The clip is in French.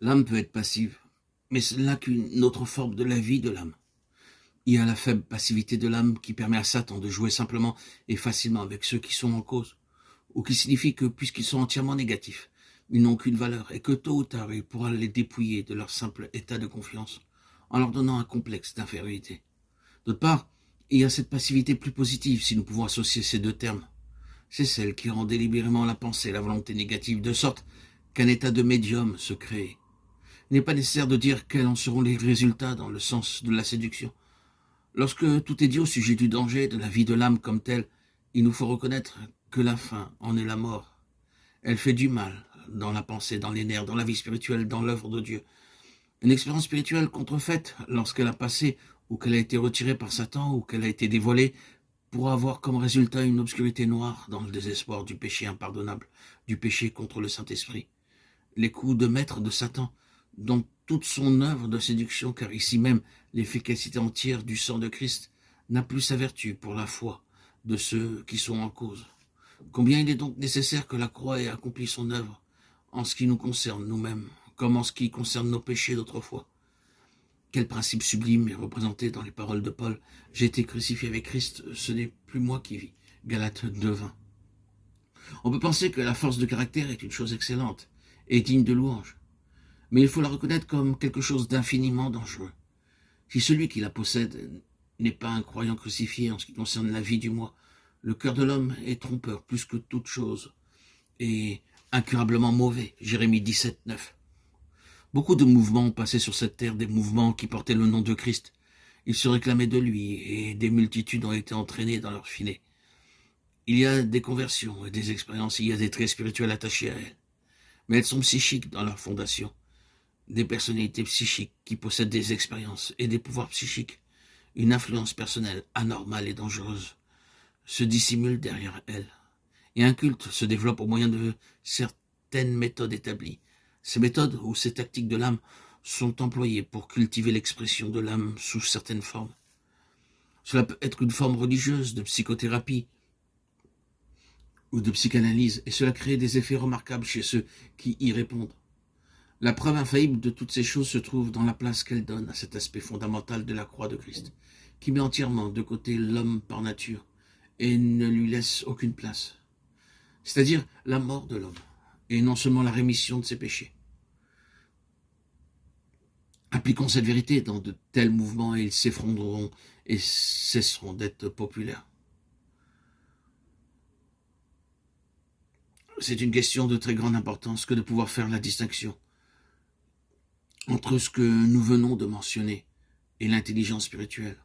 L'âme peut être passive, mais ce n'est là qu'une autre forme de la vie de l'âme. Il y a la faible passivité de l'âme qui permet à Satan de jouer simplement et facilement avec ceux qui sont en cause, ou qui signifie que puisqu'ils sont entièrement négatifs, ils n'ont aucune valeur et que tôt ou tard il pourra les dépouiller de leur simple état de confiance en leur donnant un complexe d'infériorité. D'autre part, il y a cette passivité plus positive si nous pouvons associer ces deux termes. C'est celle qui rend délibérément la pensée et la volonté négative de sorte qu'un état de médium se crée. Il n'est pas nécessaire de dire quels en seront les résultats dans le sens de la séduction. Lorsque tout est dit au sujet du danger, de la vie de l'âme comme telle, il nous faut reconnaître que la fin en est la mort. Elle fait du mal dans la pensée, dans les nerfs, dans la vie spirituelle, dans l'œuvre de Dieu. Une expérience spirituelle contrefaite, lorsqu'elle a passé, ou qu'elle a été retirée par Satan, ou qu'elle a été dévoilée, pourra avoir comme résultat une obscurité noire dans le désespoir du péché impardonnable, du péché contre le Saint-Esprit. Les coups de maître de Satan, dont toute son œuvre de séduction, car ici même l'efficacité entière du sang de Christ n'a plus sa vertu pour la foi de ceux qui sont en cause. Combien il est donc nécessaire que la croix ait accompli son œuvre en ce qui nous concerne nous-mêmes, comme en ce qui concerne nos péchés d'autrefois. Quel principe sublime est représenté dans les paroles de Paul. J'ai été crucifié avec Christ, ce n'est plus moi qui vis. Galates 2:20. On peut penser que la force de caractère est une chose excellente et digne de louange, mais il faut la reconnaître comme quelque chose d'infiniment dangereux. Si celui qui la possède n'est pas un croyant crucifié en ce qui concerne la vie du moi, le cœur de l'homme est trompeur plus que toute chose et incurablement mauvais. Jérémie 17:9. Beaucoup de mouvements ont passé sur cette terre, des mouvements qui portaient le nom de Christ. Ils se réclamaient de lui et des multitudes ont été entraînées dans leur filet. Il y a des conversions et des expériences, il y a des traits spirituels attachés à elles. Mais elles sont psychiques dans leur fondation. Des personnalités psychiques qui possèdent des expériences et des pouvoirs psychiques, une influence personnelle anormale et dangereuse, se dissimule derrière elles. Et un culte se développe au moyen de certaines méthodes établies. Ces méthodes ou ces tactiques de l'âme sont employées pour cultiver l'expression de l'âme sous certaines formes. Cela peut être une forme religieuse, de psychothérapie ou de psychanalyse, et cela crée des effets remarquables chez ceux qui y répondent. La preuve infaillible de toutes ces choses se trouve dans la place qu'elle donne à cet aspect fondamental de la croix de Christ, qui met entièrement de côté l'homme par nature et ne lui laisse aucune place, c'est-à-dire la mort de l'homme, et non seulement la rémission de ses péchés. Appliquons cette vérité dans de tels mouvements et ils s'effondreront et cesseront d'être populaires. C'est une question de très grande importance que de pouvoir faire la distinction entre ce que nous venons de mentionner et l'intelligence spirituelle.